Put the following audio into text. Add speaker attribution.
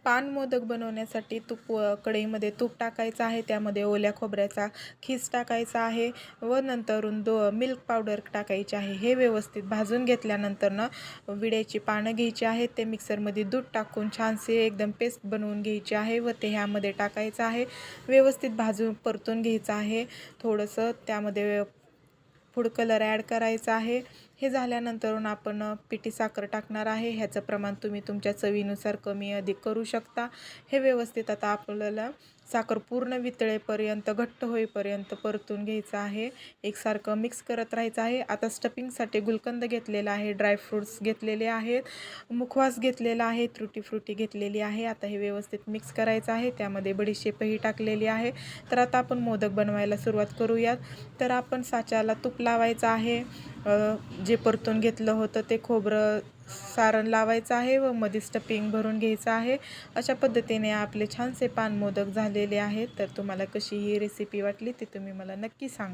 Speaker 1: पान मोदक बनवण्यासाठी कढईमध्ये तूप टाकायचं आहे, त्यामध्ये ओल्या खोबऱ्याचा खीस टाकायचा आहे व नंतरून मिल्क पावडर टाकायची आहे. हे व्यवस्थित भाजून घेतल्यानंतर विड्याची पानं घ्यायची आहेत, ते मिक्सरमध्ये दूध टाकून छानसे एकदम पेस्ट बनवून घ्यायची आहे व ते ह्यामध्ये टाकायचं आहे. व्यवस्थित भाजून परतून घ्यायचं आहे. थोडंसं त्यामध्ये फूड कलर ॲड करायचा आहे. हे झाल्यानंतर आपण पिठी साखर टाकणार आहे. ह्याचं प्रमाण तुम्ही तुमच्या चवीनुसार कमी अधिक करू शकता. हे व्यवस्थित आता आपल्याला साखर पूर्ण वितळेपर्यंत घट्ट होईपर्यंत परतून घ्यायचं आहे. एकसारखं मिक्स करत राहायचं आहे. आता स्टफिंगसाठी गुलकंद घेतलेला आहे, ड्रायफ्रूट्स घेतलेले आहेत, मुखवास घेतलेला आहे, तुटी फ्रुटी घेतलेली आहे. आता हे व्यवस्थित मिक्स करायचं आहे. त्यामध्ये बडीशेपही टाकलेली आहे. तर आता आपण मोदक बनवायला सुरुवात करूयात. तर आपण साच्याला तूप लावायचं आहे. जे परतून घेतलं होतं ते खोबरं सारण लावायचं आहे व मध्ये स्टफिंग भरून घ्यायचं आहे. अशा पद्धतीने आपले छानसे पान मोदक झालेले आहेत. तर तुम्हाला कशी ही रेसिपी वाटली ते तुम्ही मला नक्की सांगा.